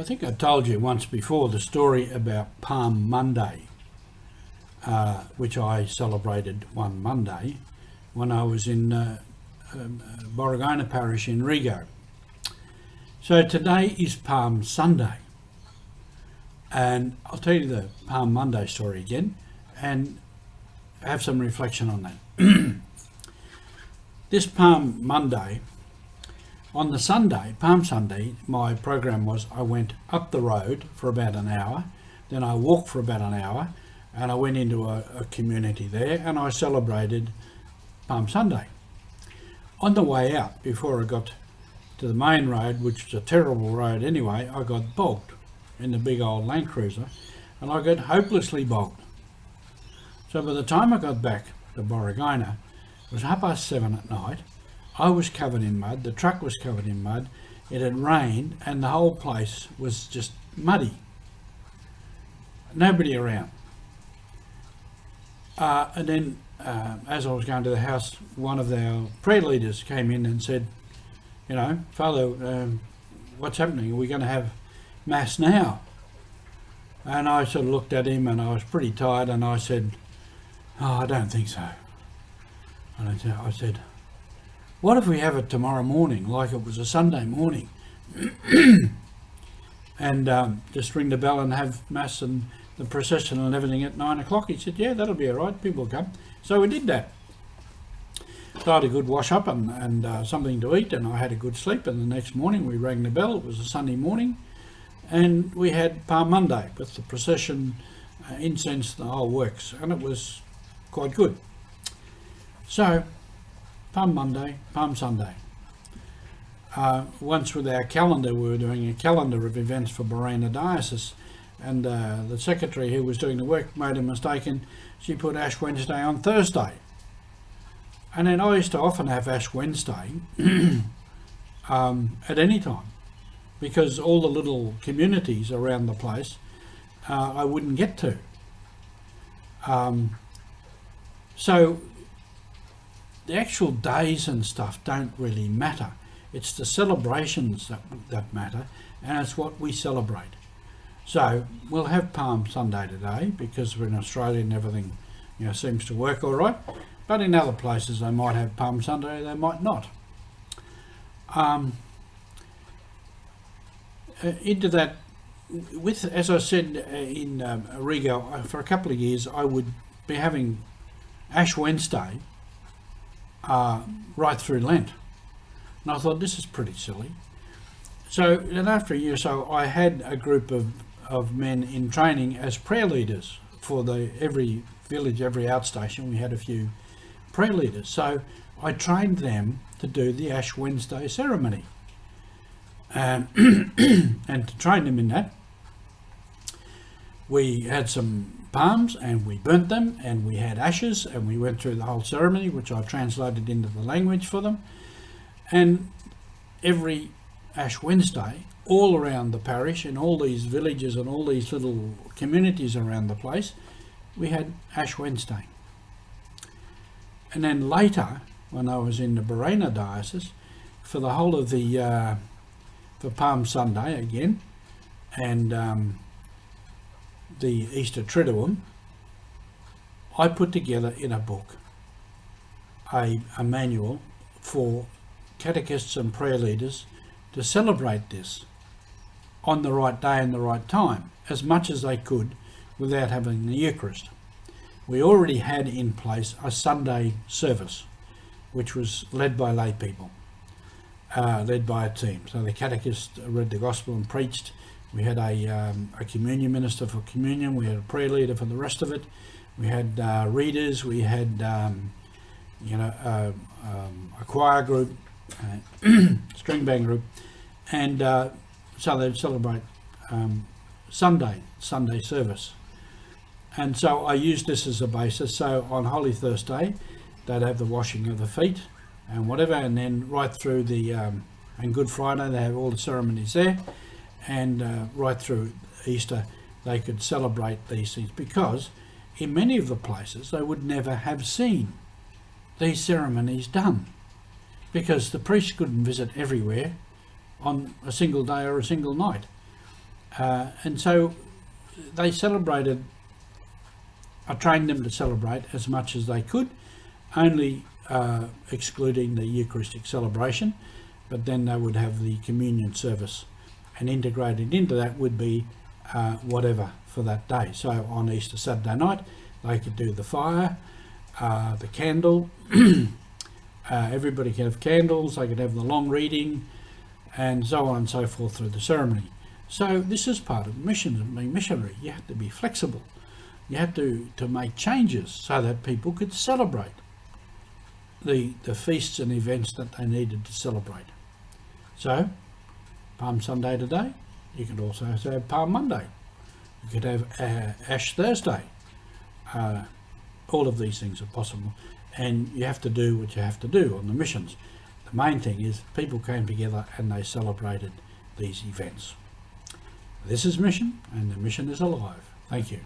I think I told you once before the story about Palm Monday, which I celebrated one Monday when I was in Borragona Parish in Rigo. So today is Palm Sunday, and I'll tell you the Palm Monday story again and have some reflection on that. This Palm Monday, on the Sunday, Palm Sunday, my program was I went up the road for about an hour, then I walked for about an hour, and I went into a community there and I celebrated Palm Sunday. On the way out, before I got to the main road, which was a terrible road anyway, I got bogged in the big old Land Cruiser, and I got hopelessly bogged. So by the time I got back to Borragona, it was 7:30 at night. I was covered in mud, the truck was covered in mud, it had rained, and the whole place was just muddy. Nobody around. And then as I was going to the house, one of our prayer leaders came in and said, you know, Father, what's happening? Are we going to have Mass now? And I sort of looked at him and I was pretty tired and I said, oh, I don't think so. And I said, what if we have it tomorrow morning, like it was a Sunday morning? And just ring the bell and have Mass and the procession and everything at 9 o'clock. He said, yeah, that'll be all right, people will come. So we did that. So I had a good wash up and something to eat, and I had a good sleep, and the next morning we rang the bell. It was a Sunday morning, and we had Palm Monday with the procession, incense, the whole works, and it was quite good. So Palm Monday, Palm Sunday. Once with our calendar, we were doing a calendar of events for Borragona Diocese, and the secretary who was doing the work made a mistake, and she put Ash Wednesday on Thursday. And then I used to often have Ash Wednesday at any time, because all the little communities around the place I wouldn't get to. So the actual days and stuff don't really matter. It's the celebrations that matter, and it's what we celebrate. So we'll have Palm Sunday today because we're in Australia and everything, you know, seems to work all right. But in other places they might have Palm Sunday, they might not. Into that, with, as I said in Rigo, for a couple of years I would be having Ash Wednesday right through Lent. And I thought, this is pretty silly. So then after a year or so, I had a group of men in training as prayer leaders for every village, every outstation. We had a few prayer leaders. So I trained them to do the Ash Wednesday ceremony. And to train them in that, we had some palms and we burnt them, and we had ashes, and we went through the whole ceremony, which I translated into the language for them. And every Ash Wednesday, all around the parish, in all these villages and all these little communities around the place, we had Ash Wednesday. And then later, when I was in the Borragona Diocese, for the whole of the for Palm Sunday again, and the Easter Triduum, I put together in a book a manual for catechists and prayer leaders to celebrate this on the right day and the right time, as much as they could without having the Eucharist. We already had in place a Sunday service, which was led by lay people, led by a team. So the catechist read the gospel and preached. We had a communion minister for communion. We had a prayer leader for the rest of it. We had readers. We had a choir group, string band group, and so they'd celebrate Sunday service. And so I used this as a basis. So on Holy Thursday, they'd have the washing of the feet and whatever, and then right through the and Good Friday they have all the ceremonies there, and right through Easter they could celebrate these things, because in many of the places they would never have seen these ceremonies done, because the priest couldn't visit everywhere on a single day or a single night. And so they celebrated. I trained them to celebrate as much as they could, only excluding the Eucharistic celebration, but then they would have the communion service, and integrated into that would be whatever for that day. So on Easter Saturday night, they could do the fire, the candle, everybody could have candles, they could have the long reading, and so on and so forth through the ceremony. So this is part of mission, being missionary. You have to be flexible. You have to make changes so that people could celebrate the feasts and events that they needed to celebrate. So, Palm Sunday today, you could also have Palm Monday. You could have Ash Thursday. All of these things are possible, and you have to do what you have to do on the missions. The main thing is people came together and they celebrated these events. This is mission, and the mission is alive. Thank you.